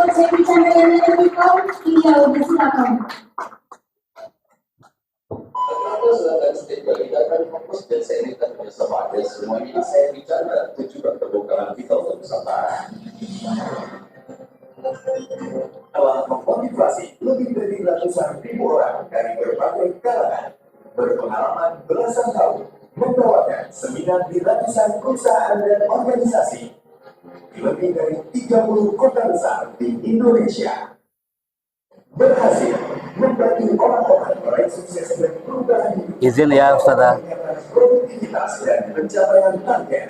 buat saya bercanda yang ada di kau, tinggal bersilakan. Sedangkan setiap kita akan fokus dan saya minta bersama ada semuanya saya bicara tujuan kebukaan kita untuk bersama. Telah memotivasi lebih dari ratusan ribu orang dari berbagai kalangan, berpengalaman belasan tahun, membawakan seminar di ratusan perusahaan dan organisasi di lebih dari 30 kota besar di Indonesia. Berhasil membantu orang-orang meraih sukses dan perubahan hidup. Izin ya Ustazah. Produktivitas dan pencapaian target.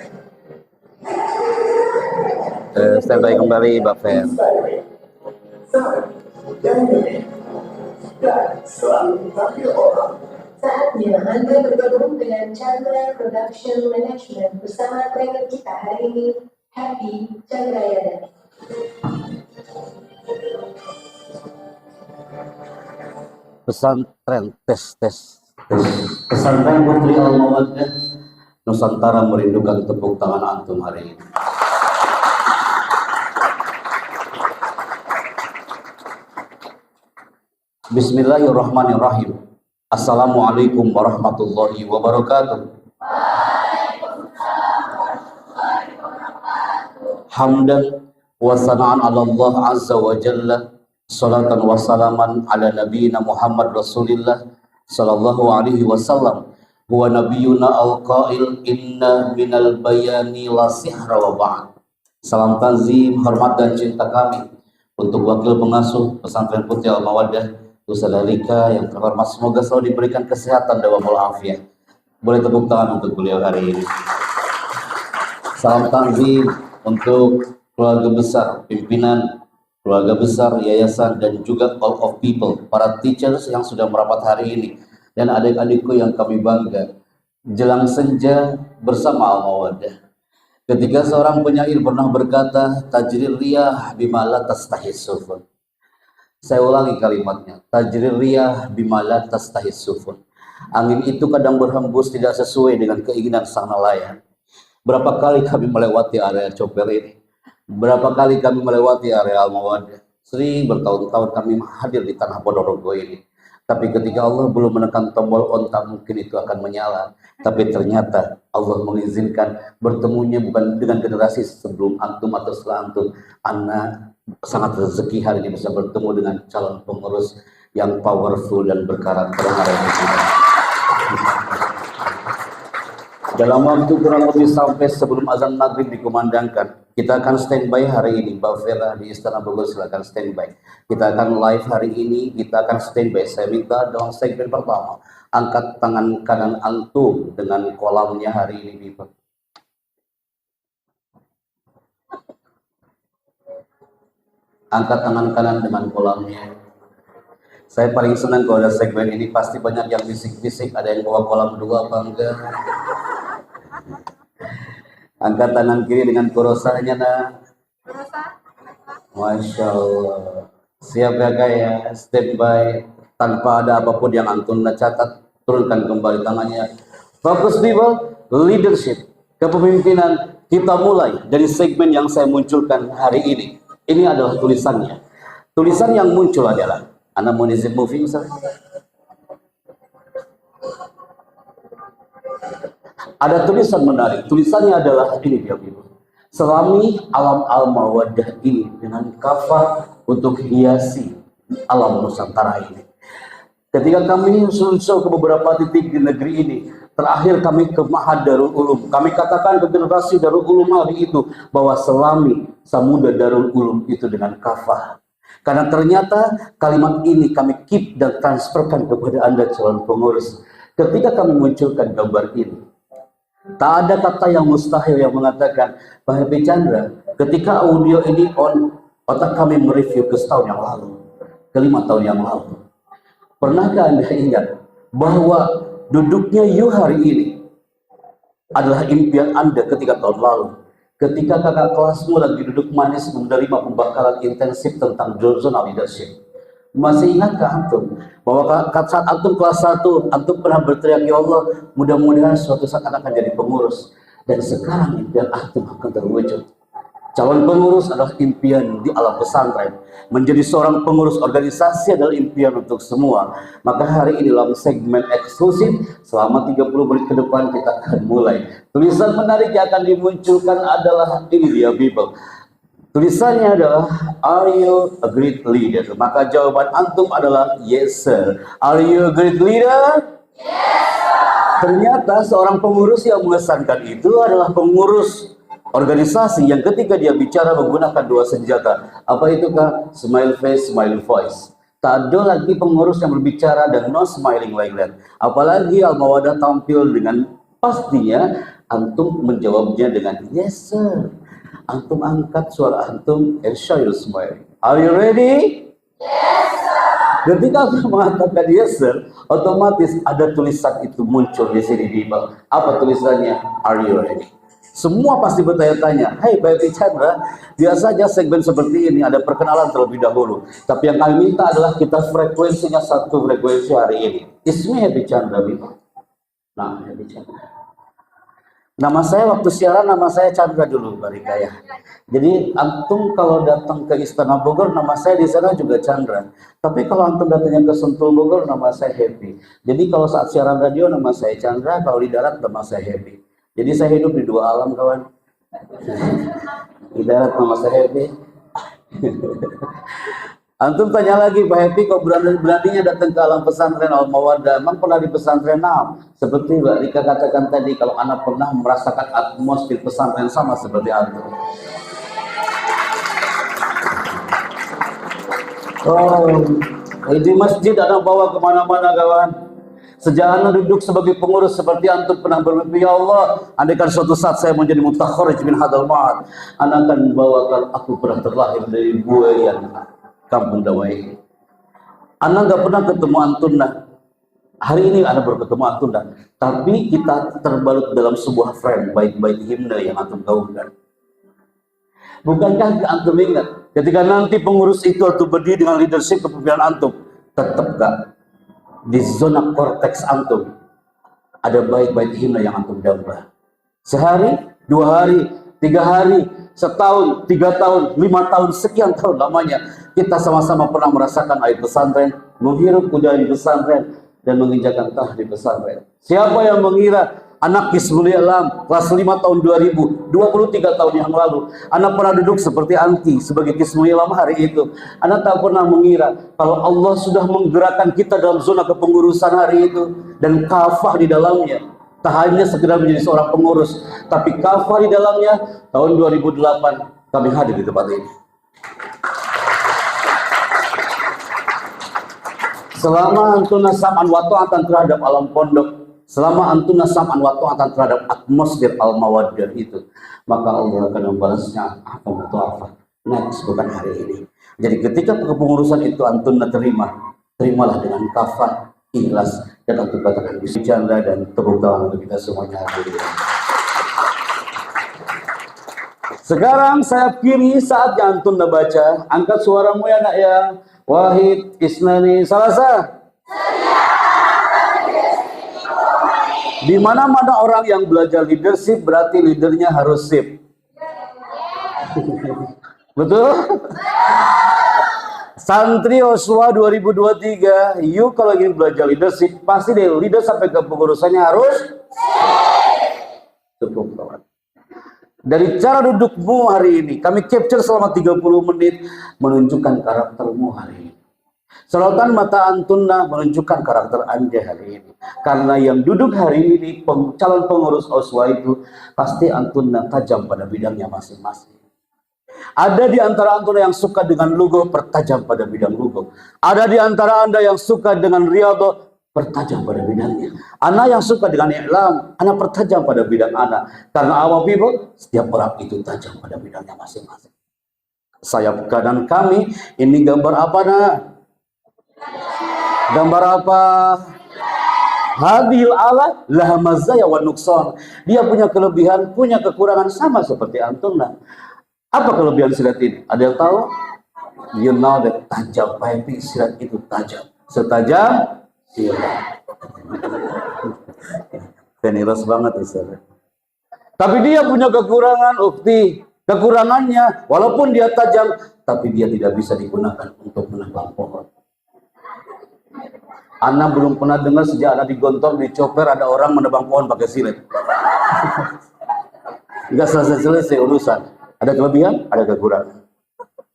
Standby kembali Mbak Fer. Dan selalu tampil orang. Saatnya Anda bergabung dengan Chandra Production Management bersama trainer kita hari ini, Happy Chandrayana. Pesantren tes. Pesantren Putri Al-Mawaddah Nusantara merindukan tepuk tangan antum hari ini. Bismillahirrahmanirrahim. Assalamualaikum warahmatullahi wabarakatuh. Hamdan wa sana'an ala Allah azza wa jalla, salatan wa salaman ala nabiyina Muhammad Rasulillah sallallahu alaihi wasallam, huwa nabiyuna al-qail inna minal bayani la sihra wa ba'd. Salam tanzim, hormat dan cinta kami untuk wakil pengasuh Pesantren Putri Al-Mawaddah Ustaz Alika yang terhormat, semoga selalu diberikan kesehatan dan walafiat. Boleh tepuk tangan untuk beliau hari ini. Salam tanzim untuk keluarga besar, pimpinan keluarga besar, yayasan, dan juga all of people, para teachers yang sudah merapat hari ini, dan adik-adikku yang kami bangga. Jelang senja bersama Al-Mawaddah. Ketika seorang penyair pernah berkata, tajrir riyah bimala tastahis sufun. Saya ulangi kalimatnya, tajrir riyah bimala tastahis sufun. Angin itu kadang berhembus tidak sesuai dengan keinginan sang nelayan. Berapa kali kami melewati area Copper ini? Berapa kali kami melewati area Al-Mawaddah? Sering bertahun-tahun kami hadir di tanah Ponorogo ini. Tapi ketika Allah belum menekan tombol on, tak mungkin itu akan menyala. Tapi ternyata Allah mengizinkan bertemunya bukan dengan generasi sebelum antum atau setelah antum. Anak sangat rezeki hari ini bisa bertemu dengan calon pengurus yang powerful dan berkarakter hari ini. Dalam waktu kurang lebih sampai sebelum azan maghrib dikumandangkan, kita akan standby hari ini. Mbak Vera di Istana Bogor silakan standby. Kita akan live hari ini, kita akan standby. Saya minta dalam segmen pertama, angkat tangan kanan antum dengan kolamnya hari ini. Angkat tangan kanan dengan kolamnya. Saya paling senang kalau ada segmen ini, pasti banyak yang bisik-bisik, ada yang bawa kolam 2 apa enggak. Angkat tangan kiri dengan kurosanya, nah. Masya Allah. Siap ya kak ya, standby. Tanpa ada apapun yang antum catat, turunkan kembali tangannya. Fokus people, leadership, kepemimpinan. Kita mulai dari segmen yang saya munculkan hari ini. Ini adalah tulisannya. Tulisan yang muncul adalah, Anda mau izin moving, Ustaz? Ada tulisan menarik. Tulisannya adalah ini dia, Ibu. Selami alam Al-Mawaddah ini dengan kafah untuk hiasi alam Nusantara ini. Ketika kami susul ke beberapa titik di negeri ini, terakhir kami ke Ma'had Darul Ulum. Kami katakan ke generasi Darul Ulum hari itu bahwa selami Samudra Darul Ulum itu dengan kafah. Karena ternyata kalimat ini kami keep dan transferkan kepada Anda calon pengurus. Ketika kami munculkan gambar ini, tak ada kata yang mustahil yang mengatakan, Pak Happy Chandra, ketika audio ini on, otak kami mereview ke setahun yang lalu, ke 5 tahun yang lalu. Pernahkah Anda ingat bahwa duduknya you hari ini adalah impian Anda ketika tahun lalu? Ketika kakak kelasmu lagi duduk manis menerima pembakaran intensif tentang Journal Leadership. Masih ingatkah antum bahwa saat antum kelas 1, antum pernah berteriak, ya Allah, mudah-mudahan suatu saat akan jadi pengurus. Dan sekarang impian antum akan terwujud. Calon pengurus adalah impian di alam pesantren. Menjadi seorang pengurus organisasi adalah impian untuk semua. Maka hari ini dalam segmen eksklusif selama 30 menit ke depan kita akan mulai. Tulisan menarik yang akan dimunculkan adalah ini dia people. Tulisannya adalah Are you a great leader? Maka jawaban antum adalah yes sir. Are you a great leader? Ternyata seorang pengurus yang mengesankan itu adalah pengurus organisasi yang ketika dia bicara menggunakan dua senjata. Apa itu kak? Smile face, smiling voice. Tak ada lagi pengurus yang berbicara dan no smiling like that. Apalagi Al-Mawaddah tampil dengan pastinya antum menjawabnya dengan yes sir. Antum angkat suara antum and show your smile. Are you ready? Yes sir. Ketika antum mengatakan yes sir, otomatis ada tulisan itu muncul di sini di bawah. Apa tulisannya? Are you ready? Semua pasti bertanya-tanya, hey Pak Happy Chandra, biasanya segmen seperti ini ada perkenalan terlebih dahulu. Tapi yang kami minta adalah kita frekuensinya satu frekuensi hari ini. Ismi Happy Chandra, nah Happy Chandra. Nama saya waktu siaran, nama saya Chandra dulu, Mbak Rika ya. Jadi antum kalau datang ke Istana Bogor, nama saya di sana juga Chandra. Tapi kalau antum datangnya ke Sentul Bogor, nama saya Happy. Jadi kalau saat siaran radio, nama saya Chandra, kalau di darat, nama saya Happy. Jadi saya hidup di dua alam kawan. Di darat nama saya Happy. Antum tanya lagi Pak Happy kok beraninya datang ke alam pesantren Al-Mawaddah. Emang pernah di pesantren nào? Seperti Mbak Rika katakan tadi, kalau anak pernah merasakan atmosfer pesantren sama seperti antum. Oh, di masjid anak bawa kemana-mana kawan. Sejak anak duduk sebagai pengurus seperti antum pernah bermimpi, ya Allah, andaikan suatu saat saya menjadi mutakharij min hadal ma'ad, anak akan bawakan aku pernah terlahir dari buayan kampung Dawai. Anak gak pernah ketemu antum nah. Hari ini anak baru ketemu antum nah. Tapi kita terbalut dalam sebuah frame baik-baik himne yang antum gaungkan. Bukankah antum ingat ketika nanti pengurus itu atau berdiri dengan leadership kepemimpinan antum, tetap gak di zona korteks antum ada baik-baik himne yang antum damba. Sehari, 2 hari, 3 hari, setahun, 3 tahun, 5 tahun, sekian tahun lamanya kita sama-sama pernah merasakan air pesantren, menghirup udara di pesantren dan menginjakan tanah di pesantren. Siapa yang mengira anak Kismul Alam kelas 5 tahun 2000, 23 tahun yang lalu, anak pernah duduk seperti anti sebagai Kismul Alam hari itu. Anak tak pernah mengira kalau Allah sudah menggerakkan kita dalam zona kepengurusan hari itu dan kafah di dalamnya. Tak hanya sekedar menjadi seorang pengurus, tapi kafah di dalamnya. Tahun 2008 kami hadir di tempat ini. Selama antum sam'an wa ta'atan terhadap alam pondok, selama antum sam'an wa ta'atan terhadap atmosfer Al-Mawaddah itu, maka Allah akan membalasnya akan bertuafah. Next, bukan hari ini. Jadi ketika kepengurusan itu antum terima, terimalah dengan kafah, ikhlas, dan antum katakan bismillah dan tepuk tangan untuk kita semuanya hadir. Sekarang sayap kiri saatnya antum baca. Angkat suaramu ya nak ya. Wahid, Isnani, Salasa. Di mana-mana orang yang belajar leadership berarti leadernya harus sip. Betul? Santri Oswa 2023, you kalau ingin belajar leadership pasti dari leader sampai ke pengurusannya harus cukup kawan. Dari cara dudukmu hari ini, kami capture selama 30 menit menunjukkan karaktermu hari ini. Sorotan mata antunna menunjukkan karakter Anda hari ini. Karena yang duduk hari ini, calon pengurus Oswa itu, pasti antunna tajam pada bidangnya masing-masing. Ada di antara antunna yang suka dengan logo, pertajam pada bidang logo. Ada di antara Anda yang suka dengan riyadhah, pertajam pada bidangnya. Anak yang suka dengan i'lam, anak pertajam pada bidang anak. Karena our people, setiap orang itu tajam pada bidangnya masing-masing. Sayap kanan kami, ini gambar apa nak? Gambar apa? Hadil ala laha mazaya wa nukson. Dia punya kelebihan, punya kekurangan sama seperti antum nah. Apa kelebihan silat ini? Ada yang tahu? You know that tajam, baik silat itu tajam. Setajam silat. Peniros banget Ustaz. Tapi dia punya kekurangan, ukti. Kekurangannya, walaupun dia tajam, tapi dia tidak bisa digunakan untuk menebang pohon. Ana belum pernah dengar sejak ada di Gontor, di Coper, ada orang menebang pohon pakai silet. Nggak selesai-selesai urusan. Ada kelebihan, ada kekurangan.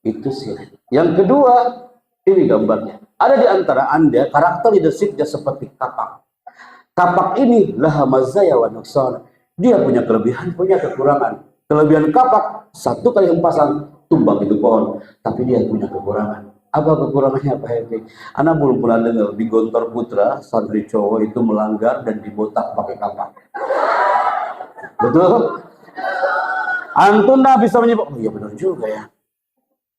Itu silet. Yang kedua, ini gambarnya. Ada di antara Anda karakter leadershipnya seperti kapak. Kapak ini laha mazaya wa nuqsan. Dia punya kelebihan, punya kekurangan. Kelebihan kapak, satu kali hempasan tumbang itu pohon, tapi dia punya kekurangan. Apa kekurangannya Pak Happy? Anak belum pernah dengar di Gontor Putra santri cowok itu melanggar dan dibotak pakai kapak. Betul? Antum bisa menyebut, oh iya benar juga ya.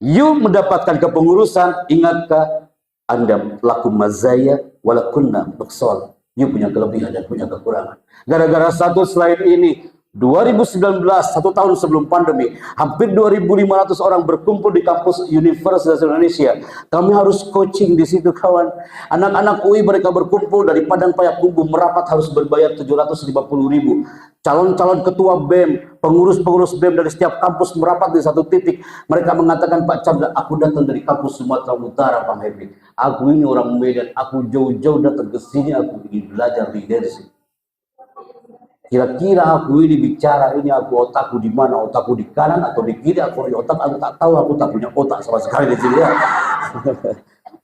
You mendapatkan kepengurusan, ingatkah Anda lakum mazaya walakunna nuqsan. You punya kelebihan dan punya kekurangan. Gara-gara satu slide ini, 2019, 1 tahun sebelum pandemi, hampir 2.500 orang berkumpul di kampus Universitas Indonesia. Kami harus coaching di situ kawan. Anak-anak UI mereka berkumpul dari Padang Payakumbuh merapat harus berbayar 750.000. Calon-calon ketua BEM, pengurus-pengurus BEM dari setiap kampus merapat di satu titik. Mereka mengatakan, Pak Chandra, aku datang dari kampus Sumatera Utara, Pak Hedi. Aku ini orang Medan, aku jauh-jauh datang ke sini, aku ingin belajar leadership. Kira-kira aku ini bicara ini, aku otakku di mana? Otakku di kanan atau di kiri? Aku di otak, aku tak tahu, aku tak punya otak sama sekali di sini ya.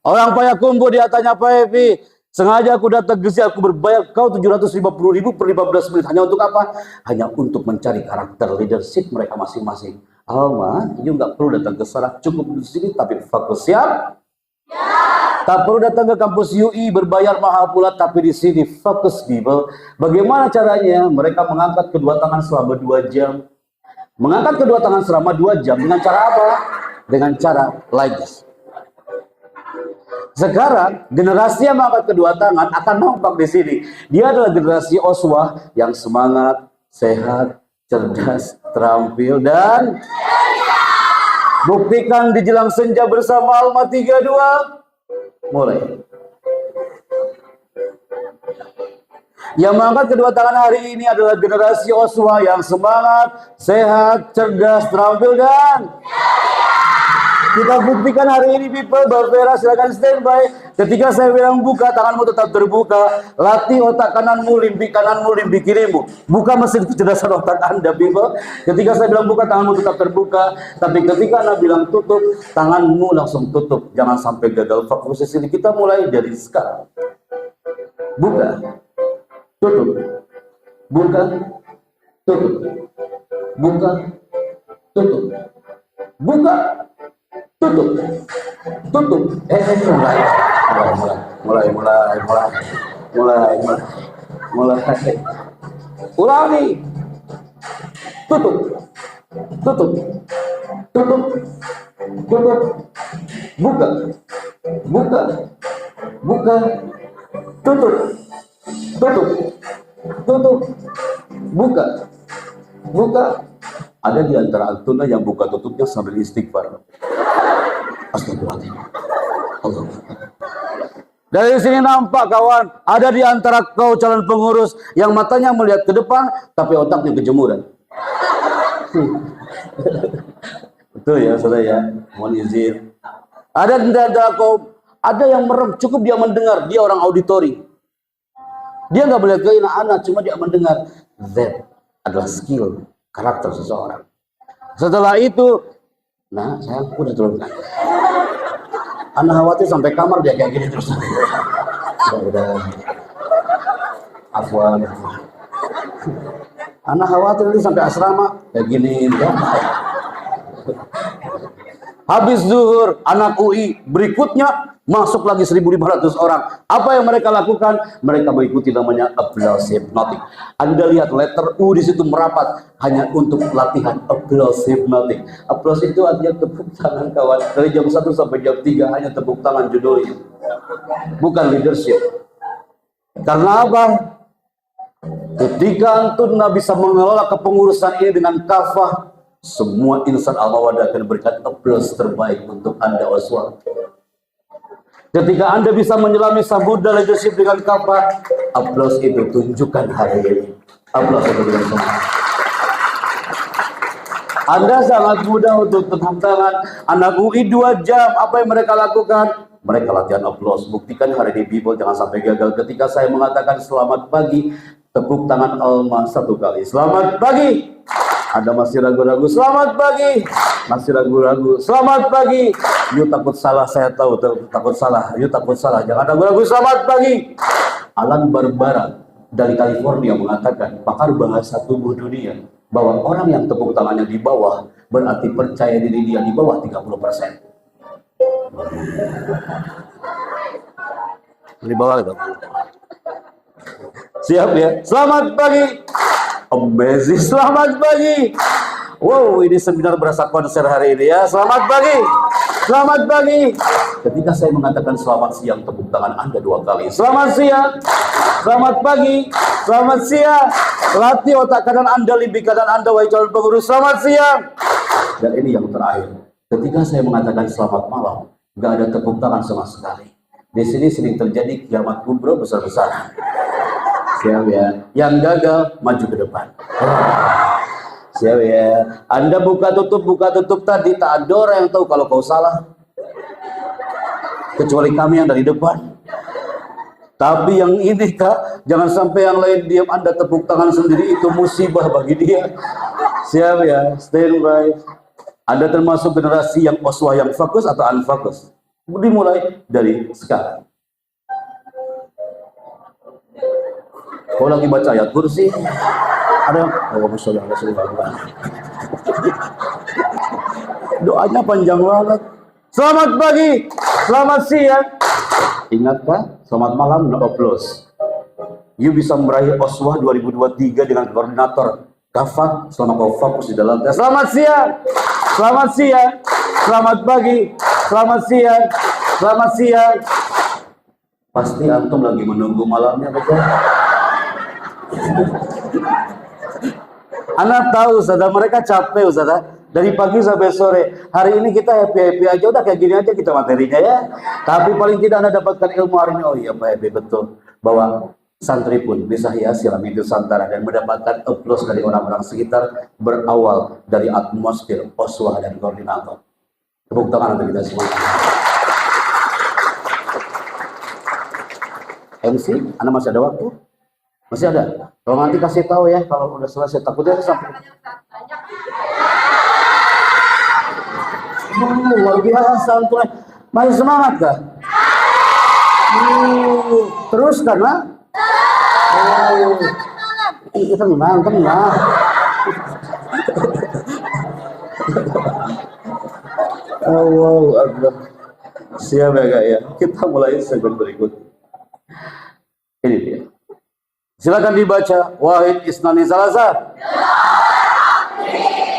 Orang Payakumbuh dia tanya Pak Evi, sengaja aku datang ke sini, aku berbayar kau 750.000 per 15 menit. Hanya untuk apa? Hanya untuk mencari karakter leadership mereka masing-masing. Alma, you nggak perlu datang ke sana, cukup di sini tapi fokus siap. Tak perlu datang ke kampus UI berbayar mahal pula, tapi di sini fokus people. Bagaimana caranya? Mereka mengangkat kedua tangan selama 2 jam. Mengangkat kedua tangan selama 2 jam dengan cara apa? Dengan cara like this. Sekarang generasi yang mengangkat kedua tangan akan nampak di sini. Dia adalah generasi Oswa yang semangat, sehat, cerdas, terampil dan buktikan di jelang senja bersama Alma 32. Mulai. Yang mengangkat kedua tangan hari ini adalah generasi Oswa yang semangat, sehat, cerdas, terampil dan kita buktikan hari ini people. Bavera silakan standby. Ketika saya bilang buka, tanganmu tetap terbuka. Latih otak kananmu, limpi kirimu. Buka mesin kecerdasan otak Anda people. Ketika saya bilang buka, tanganmu tetap terbuka. Tapi ketika Anda bilang tutup, tanganmu langsung tutup. Jangan sampai gagal fokus. Kita mulai dari sekarang. Buka, tutup, buka, tutup, buka, tutup, buka, tutup, tutup. Mulai. Ulangi. Tutup, tutup, tutup, tutup, buka, buka, buka, tutup, tutup, tutup, buka, buka. Ada di antara antuna yang buka tutupnya sambil istighfar. Astagfirullahaladzim. Allah. Dari sini nampak kawan, ada di antara kau calon pengurus yang matanya melihat ke depan, tapi otaknya kejemuran. Betul ya saudara ya, mohon izin. Ada di antara kau, ada yang merem, cukup dia mendengar, dia orang auditori. Dia nggak boleh ke anak, cuma dia mendengar. That adalah skill, karakter seseorang. Setelah itu, nah saya udah turunkan. Anak khawatir sampai kamar dia kayak gini terus. Udah. Afwan. Anak khawatir nanti sampai asrama kayak gini. Ya. Habis zuhur, anak UI berikutnya masuk lagi 1.500 orang. Apa yang mereka lakukan? Mereka mengikuti namanya applause hypnotic. Anda lihat letter U di situ merapat hanya untuk latihan applause hypnotic. Applause itu artinya tepuk tangan kawan. Dari jam 1 sampai jam 3 hanya tepuk tangan judulnya. Bukan leadership. Karena apa? Ketika antum bisa mengelola kepengurusan ini dengan kafah, semua insan Al-Mawaddah akan berikan applause terbaik untuk Anda Oswa. Ketika Anda bisa menyelami sambutan leadership dengan kafah, applause itu tunjukkan hari ini. Applause itu dengan semua. Anda sangat mudah untuk tepuk tangan. Anak UI 2 jam, apa yang mereka lakukan? Mereka latihan applause. Buktikan hari di Bible, jangan sampai gagal. Ketika saya mengatakan selamat pagi, tepuk tangan Alma 1 kali. Selamat pagi. Anda masih ragu-ragu, selamat pagi. Masih ragu-ragu, selamat pagi. You takut salah, saya tahu takut salah. You takut salah, jangan ragu-ragu, selamat pagi. Alan Barbara dari California mengatakan, pakar bahasa tubuh dunia, bahwa orang yang tepuk tangannya di bawah berarti percaya diri dia di bawah 30%. Di bawah itu. Siap ya? Selamat pagi. Amazing, selamat pagi. Wow, ini seminar berasa konser hari ini ya. Selamat pagi. Selamat pagi. Ketika saya mengatakan selamat siang, tepuk tangan Anda 2 kali. Selamat siang. Selamat pagi. Selamat siang. Latih otak kanan Anda, limbik kanan Anda, wahai calon pengurus. Selamat siang. Dan ini yang terakhir. Ketika saya mengatakan selamat malam, nggak ada tepuk tangan sama sekali. Di sini sering terjadi kiamat kubro besar-besaran. Siap ya. Yang gagal maju ke depan. Siap ya. Anda buka tutup tadi, tak ada orang yang tahu kalau kau salah, kecuali kami yang dari depan. Tapi yang ini Kak, jangan sampai yang lain diam, Anda tepuk tangan sendiri, itu musibah bagi dia. Siap ya, stand by. Anda termasuk generasi yang oswah, yang fokus atau unfokus? Dimulai dari sekarang. Kau lagi baca ayat kursi? Ada? Doanya panjang banget. Selamat pagi, selamat siang. Ingat Kak, selamat malam, no applause. You bisa meraih Oswah 2023 dengan koordinator Kafat selama kau fokus di dalam tes. Selamat siang, selamat siang, selamat pagi, selamat siang, selamat siang. Pasti antum lagi menunggu malamnya, betul? Anak tahu, saudara, mereka capek, saudara. Dari pagi sampai sore. Hari ini kita happy-happy aja, udah kayak gini aja kita materinya ya. Tapi paling tidak Anda dapatkan ilmu hari ini. Oh iya Pak Happy, betul. Bahwa santri pun bisa hiasi dalam itu Santara dan mendapatkan applause dari orang-orang sekitar, berawal dari atmosfer oswah dan koordinator. Tepuk tangan untuk kita semua. MC, Anda masih ada waktu? Masih ada? Kalau nanti kasih tahu ya, kalau udah selesai, takutnya sampai. Luar biasa, masih semangat kah? Terus karena tenang. Wow, siap ya Kak ya. Kita mulai segmen berikut. Ini dia. Silakan dibaca. Wahid Isnani Salasa.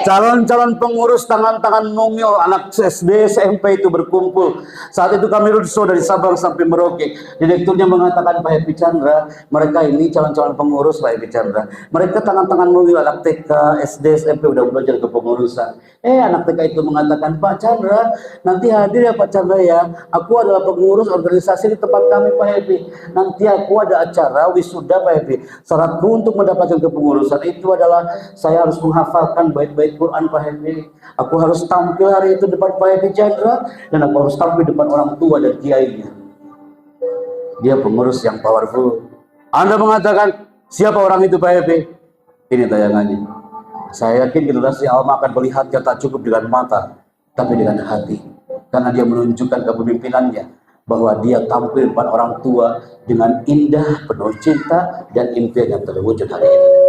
Calon-calon pengurus tangan-tangan mungil anak SD SMP itu berkumpul. Saat itu kami roadshow dari Sabang sampai Merauke. Direkturnya mengatakan, Pak Happy Chandra, mereka ini calon-calon pengurus Pak Happy Chandra. Mereka tangan-tangan mungil anak TK, SD, SMP udah belajar kepengurusan. Anak TK itu mengatakan, Pak Chandra, nanti hadir ya Pak Chandra ya. Aku adalah pengurus organisasi di tempat kami Pak Happy. Nanti aku ada acara wisuda Pak Happy. Syaratku untuk mendapatkan kepengurusan itu adalah saya harus menghafalkan baik-baik Quran Pak Happy. Aku harus tampil hari itu depan Pak Happy Chandra dan aku harus tampil depan orang tua dan kiainya. Dia pengurus yang powerful. Anda mengatakan siapa orang itu Pak Happy? Ini tayangannya. Saya yakin generasi Alma akan melihatnya tak cukup dengan mata, tapi dengan hati, karena dia menunjukkan kepemimpinannya bahwa dia tampil depan orang tua dengan indah, penuh cinta dan impian yang terwujud hari ini.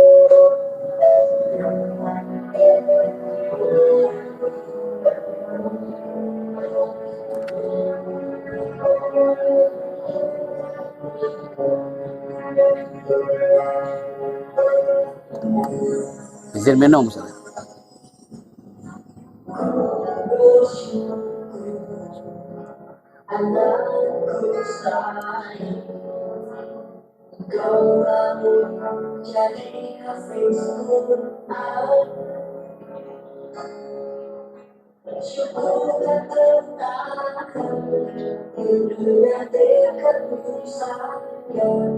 Izin minum misalnya. Anakku sayang, kau bangun jadi hafizku. Syukurlah tentangkan dunia dekatmu sayang.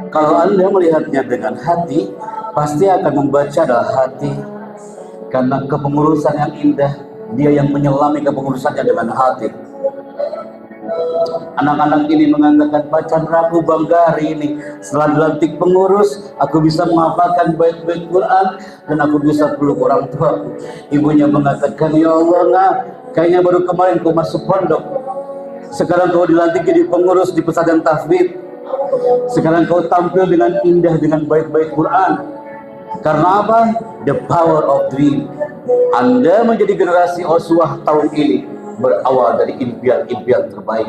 Kalau Anda melihatnya dengan hati, pasti akan membaca adalah hati. Karena kepengurusan yang indah, dia yang menyelami kepengurusannya dengan hati. Anak-anak ini mengatakan, Pak Chandra, aku bangga hari ini. Setelah dilantik pengurus, aku bisa menghafalkan bait-bait Quran dan aku bisa peluk orang tua. Ibunya mengatakan, ya Allah, nak, kayaknya baru kemarin kau masuk pondok. Sekarang kau dilantik jadi pengurus di pesantren tahfidz. Sekarang kau tampil dengan indah dengan bait-bait Quran. Karena apa? The power of dream. Anda menjadi generasi Uswah tahun ini berawal dari impian-impian terbaik.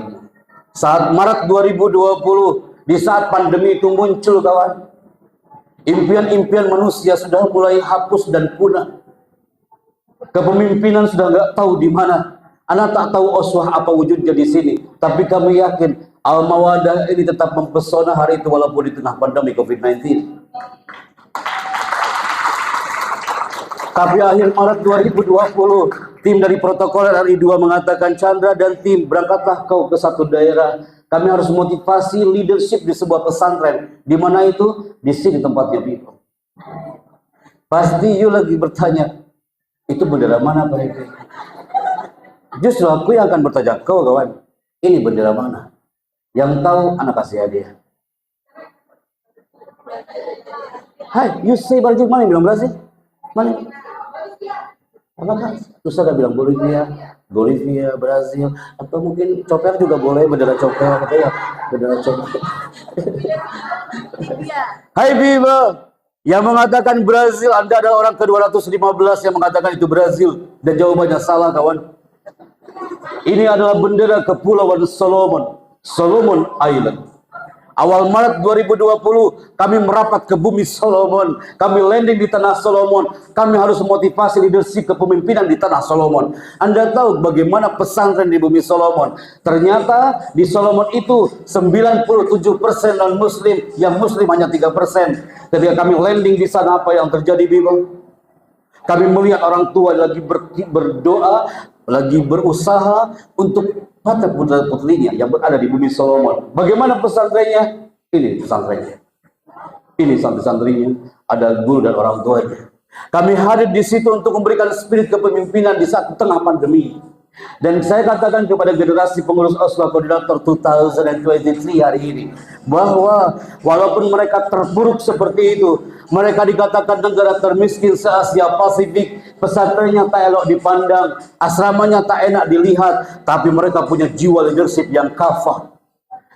Saat Maret 2020, di saat pandemi itu muncul, kawan, impian-impian manusia sudah mulai hapus dan punah. Kepemimpinan sudah nggak tahu di mana. Anak tak tahu Uswah apa wujudnya di sini, tapi kami yakin Al-Mawadah ini tetap mempesona hari itu walaupun di tengah pandemi COVID-19. Tapi akhir Maret 2020, tim dari protokol RI 2 mengatakan, Chandra dan tim, berangkatlah kau ke satu daerah. Kami harus motivasi leadership di sebuah pesantren. Di mana itu? Di sini tempatnya people. Pasti you lagi bertanya, itu bendera mana Pak Heki? Justru aku yang akan bertanya kau, kawan, ini bendera mana? Yang tahu anak kasih hadiah. Hai, you say Barjik, mana yang bilang Brazil? Mana? Apakah Ustaz ada bilang Bolivia, Brazil, atau mungkin Coper juga boleh, bendera Coper, katanya bendera Coper. Hai Biba, yang mengatakan Brazil, Anda adalah orang ke-215 yang mengatakan itu Brazil, dan jawabannya salah, kawan. Ini adalah bendera Kepulauan Solomon Island. Awal Maret 2020, kami merapat ke bumi Solomon. Kami landing di tanah Solomon. Kami harus memotivasi leadership kepemimpinan di tanah Solomon. Anda tahu bagaimana pesantren di bumi Solomon? Ternyata di Solomon itu 97% non-muslim, yang muslim hanya 3%. Ketika kami landing di sana, apa yang terjadi, Bible? Kami melihat orang tua lagi berdoa, lagi berusaha untuk mata putra-putrinya yang berada di bumi Solomon. Bagaimana pesantrennya? Ini pesantrennya. Ini santri-santrinya. Ada guru dan orang tuanya. Kami hadir di situ untuk memberikan spirit kepemimpinan di saat tengah pandemi. Dan saya katakan kepada generasi pengurus Uswah Koordinator 2023 hari ini, bahwa walaupun mereka terpuruk seperti itu, mereka dikatakan negara termiskin se-Asia Pasifik, pesantrennya tak elok dipandang, asramanya tak enak dilihat, tapi mereka punya jiwa leadership yang kafah.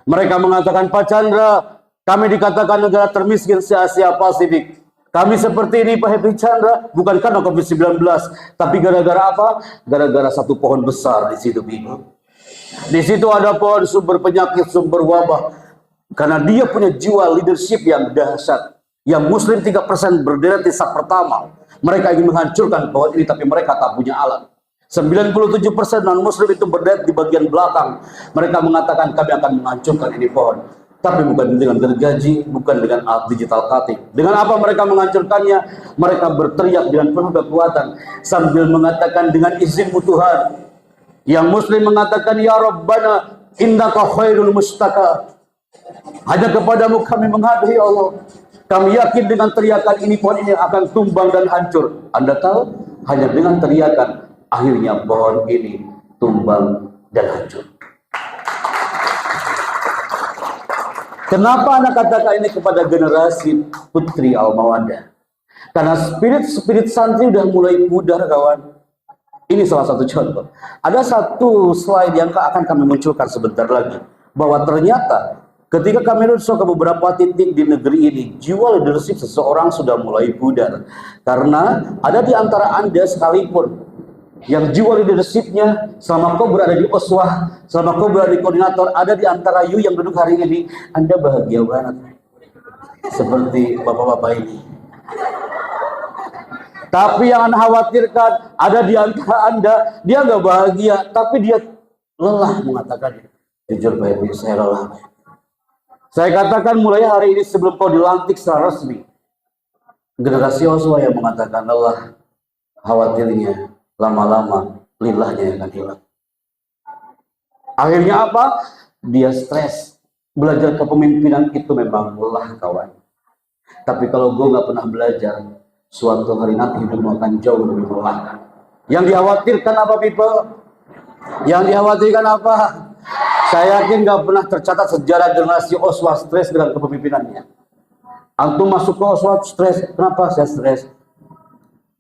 Mereka mengatakan, Pak Chandra, kami dikatakan negara termiskin se-Asia Pasifik. Kami seperti ini Pak Happy Chandra bukan karena COVID-19, tapi gara-gara apa? Gara-gara satu pohon besar di situ, Bibu. Di situ ada pohon sumber penyakit, sumber wabah. Karena dia punya jiwa leadership yang dahsyat. Yang muslim 3% berderet di saat pertama. Mereka ingin menghancurkan pohon ini, tapi mereka tak punya alat. 97% non-muslim itu berderet di bagian belakang. Mereka mengatakan kami akan menghancurkan ini pohon. Tapi bukan dengan gergaji, bukan dengan alat digital cutting. Dengan apa mereka menghancurkannya? Mereka berteriak dengan penuh kekuatan sambil mengatakan dengan izin Tuhan. Yang muslim mengatakan, Ya Rabbana innaka khairul mustaka. Hanya kepadamu kami menghadap, ya Allah. Kami yakin dengan teriakan ini pohon ini akan tumbang dan hancur. Anda tahu? Hanya dengan teriakan akhirnya pohon ini tumbang dan hancur. Kenapa anak katakan ini kepada generasi putri Al-Mawadah? Karena spirit santri udah mulai pudar, kawan. Ini salah satu contoh. Ada satu slide yang akan kami munculkan sebentar lagi, bahwa ternyata ketika kami masuk ke beberapa titik di negeri ini, jiwa leadership seseorang sudah mulai pudar. Karena ada di antara Anda sekalipun yang jiwa leadershipnya selama kau berada di Uswah, selama kau berada di koordinator, ada di antara you yang duduk hari ini, Anda bahagia banget seperti bapak-bapak ini. Tapi yang Anda khawatirkan, ada di antara Anda, dia nggak bahagia, tapi dia lelah mengatakannya. Jujur Pak Ibu, saya lelah. Saya katakan mulai hari ini sebelum kau dilantik secara resmi, generasi Uswah yang mengatakan lelah, khawatirnya lama-lama lilahnya yang akan hilang. Akhirnya apa? Dia stres. Belajar kepemimpinan itu memang lelah kawan. Tapi kalau gue nggak pernah belajar, suatu hari nanti hidupmu akan jauh lebih melelahkan. Yang dikhawatirkan apa people? Yang dikhawatirkan apa? Saya yakin nggak pernah tercatat sejarah generasi Uswah stres dengan kepemimpinannya. Antum masuk ke Uswah stres, kenapa saya stres?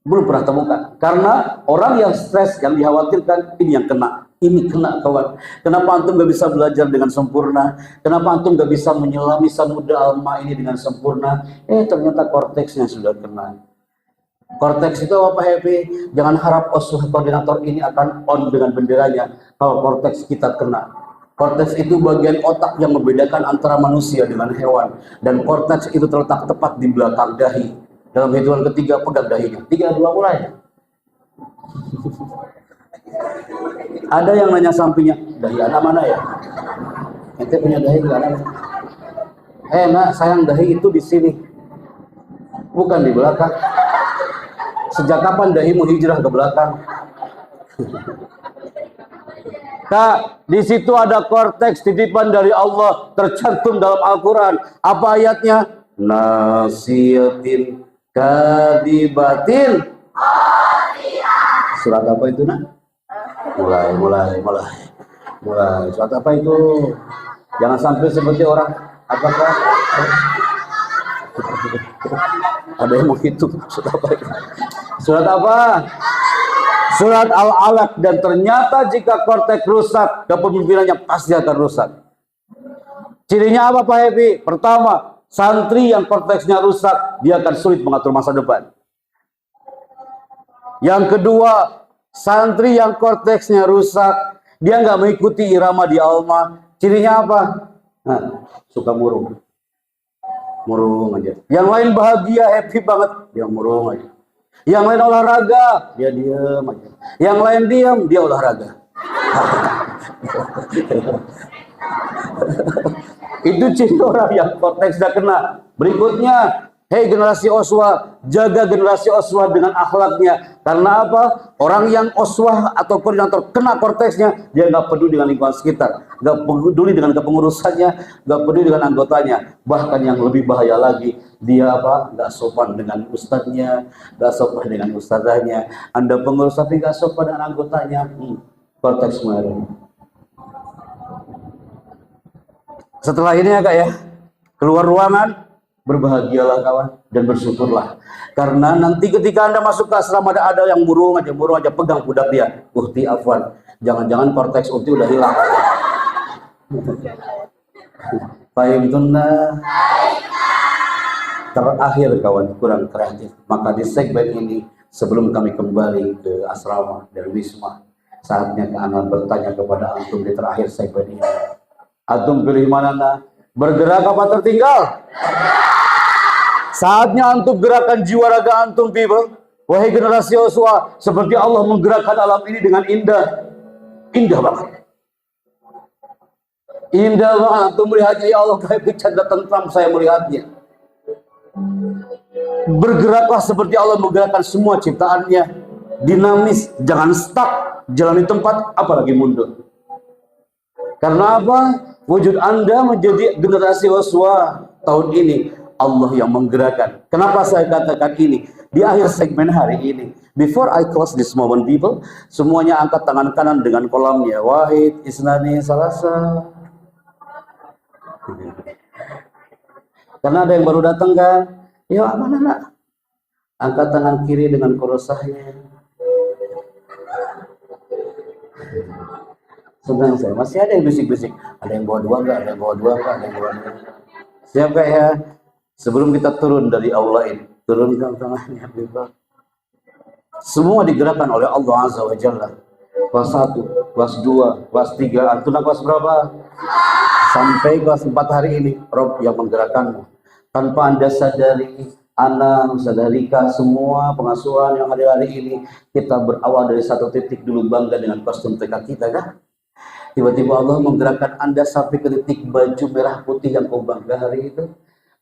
Belum pernah temukan. Karena orang yang stres, yang dikhawatirkan, ini yang kena. Ini kena kawan. Kenapa antum gak bisa belajar dengan sempurna? Kenapa antum gak bisa menyelami samudra alma ini dengan sempurna? Ternyata korteksnya sudah kena. Korteks itu apa Happy? Jangan harap Uswah koordinator ini akan on dengan benderanya kalau korteks kita kena. Korteks itu bagian otak yang membedakan antara manusia dengan hewan. Dan korteks itu terletak tepat di belakang dahi. Dalam hitungan ketiga, pegang dahinya. 3, 2, mulai. Ada yang nanya sampingnya, dahi anak mana ya? Ente punya dahi nggak anak? Nak, sayang dahi itu di sini, bukan di belakang. Sejak kapan dahimu hijrah ke belakang? Kak, di situ ada korteks titipan dari Allah tercantum dalam Al-Quran. Apa ayatnya? Nasiyatin kadibatin. Surat apa itu nak? Mulai. Surat apa itu? Jangan sampai seperti orang apakah ada yang mau hitung surat apa itu? Surat apa? Surat Al-Alaq. Dan ternyata jika korteks rusak, kepemimpinannya pasti akan rusak. Cirinya apa Pak Happy? Pertama, santri yang korteksnya rusak, dia akan sulit mengatur masa depan. Yang kedua, santri yang korteksnya rusak, dia nggak mengikuti irama di alma. Cirinya apa? Suka murung aja. Yang lain bahagia, happy banget, dia murung aja. Yang lain olahraga, dia diam aja. Yang lain diam, dia olahraga. Itu ciri orang yang korteks sudah kena. Berikutnya, hei generasi Uswah, jaga generasi Uswah dengan akhlaknya. Karena apa? Orang yang Uswah atau koordinator kena korteksnya, dia nggak peduli dengan lingkungan sekitar, nggak peduli dengan kepengurusannya, nggak peduli dengan anggotanya. Bahkan yang lebih bahaya lagi, dia apa? Nggak sopan dengan ustadznya, nggak sopan dengan ustadzanya. Anda pengurus tapi nggak sopan dengan anggotanya. Korteks kemarin. Setelah ini ya kak ya, keluar ruangan, berbahagialah kawan dan bersyukurlah. Karena nanti ketika Anda masuk ke asrama ada yang murung aja pegang budak dia. Ukti afwan, jangan-jangan korteks ukti udah hilang. Fahim tunna. Terakhir kawan, kurang kreatif. Maka di segmen ini sebelum kami kembali ke asrama dan wisma, saatnya Ana bertanya kepada antum di terakhir segmen ini. Antum pilih mana nak? Bergerak apa tertinggal? Saatnya antum gerakan jiwa raga antum people. Wahai generasi Uswah, seperti Allah menggerakkan alam ini dengan indah. Indah banget. Indah banget antum melihatnya, ya Allah kayak bercanda tentram saya melihatnya. Bergeraklah seperti Allah menggerakkan semua ciptaannya. Dinamis, jangan stuck, jalan di tempat, apalagi mundur. Karena apa? Wujud Anda menjadi generasi Uswah tahun ini Allah yang menggerakkan. Kenapa saya katakan ini? Di akhir segmen hari ini, before I close this moment people, semuanya angkat tangan kanan dengan kolamnya. Wahid, Isnani, Salasa. Karena ada yang baru datang kan? Ya mana nak? Angkat tangan kiri dengan korosahnya. Sebenarnya saya masih ada yang bisik-bisik. Ada yang bawa dua enggak? Ada yang bawa dua enggak? Ada yang bawa dua. Siap gak ya? Sebelum kita turun dari aula ini, turunkan tangannya, Semua digerakkan oleh Allah Azza wa Jalla. Kelas 1, kelas 2, kelas 3, antum kelas berapa? Sampai kelas 4 hari ini, Rob yang menggerakkanmu. Tanpa Anda sadari, Anda sadarika, semua pengasuhan yang ada hari ini, kita berawal dari satu titik dulu bangga dengan kostum TK kita kan? Tiba-tiba Allah menggerakkan Anda sampai ke titik baju merah putih yang kau bangga hari itu.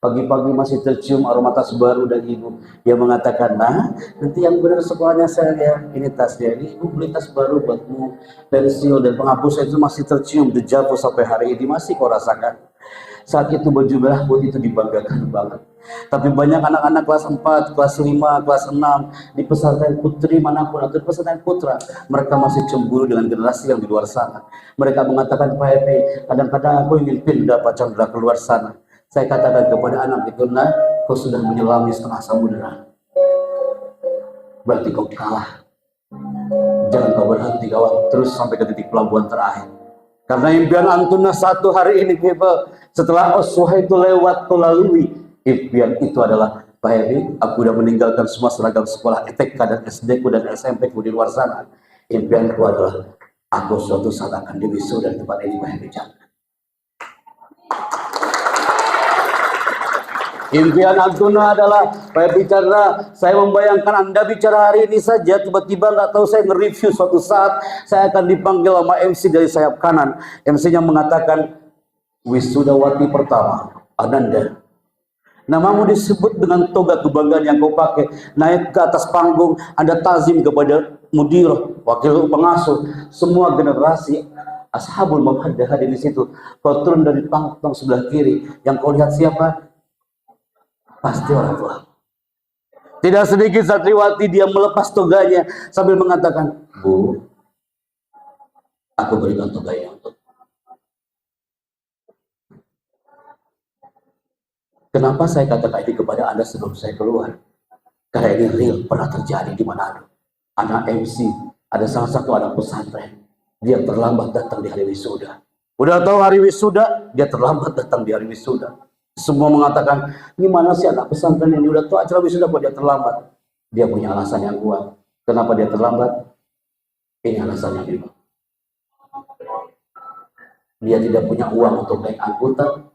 Pagi-pagi masih tercium aroma tas baru dari ibu yang mengatakan, nah nanti yang benar sekolahnya saya ya, ini tasnya, ini ibu beli tas baru buatmu, pensil dan penghapus itu masih tercium dejavu sampai hari ini masih kau rasakan. Saat itu baju merah putih itu dibanggakan banget. Tapi banyak anak-anak kelas 4, kelas 5, kelas 6 di pesantren putri manapun atau di pesantren putra, mereka masih cemburu dengan generasi yang di luar sana. Mereka mengatakan, Pak Epi, kadang-kadang aku ingin pindah Pak Chandra keluar sana. Saya katakan kepada anak itu, nah, kau sudah menyelami setengah samudera. Berarti kau kalah. Jangan kau berhenti kawan, terus sampai ke titik pelabuhan terakhir. Karena impian antuna satu hari ini, setelah uswah itu lewat kau lalui, impian itu adalah, Pak Heri, aku sudah meninggalkan semua seragam sekolah TK dan SD ku dan SMP ku di luar sana. Impianku adalah, aku suatu saat akan diwisuda di tempat ini, Pak Heri. Impian Antuna adalah, Pak bicara, saya membayangkan Anda bicara hari ini saja, tiba-tiba nggak tahu saya nge-review suatu saat, saya akan dipanggil sama MC dari sayap kanan. MC-nya mengatakan, wisudawati pertama, Ananda. Namamu disebut dengan toga kebanggaan yang kau pakai, naik ke atas panggung, Anda tazim kepada mudir, wakil pengasuh, semua generasi ashabul mawaddah hadir di situ. Kau turun dari panggung sebelah kiri, yang kau lihat siapa? Pasti orang tua. Tidak sedikit santriwati dia melepas toganya sambil mengatakan, Bu, aku berikan toganya untuk. Kenapa saya katakan ini kepada Anda sebelum saya keluar? Karena ini real, pernah terjadi di Manado. Anak MC, ada salah satu anak pesantren, dia terlambat datang di hari wisuda. Udah tahu hari wisuda, dia terlambat datang di hari wisuda. Semua mengatakan, gimana sih anak pesantren ini udah tahu acara wisuda kok dia terlambat? Dia punya alasan yang kuat. Kenapa dia terlambat? Ini alasannya memang. Dia tidak punya uang untuk naik angkutan,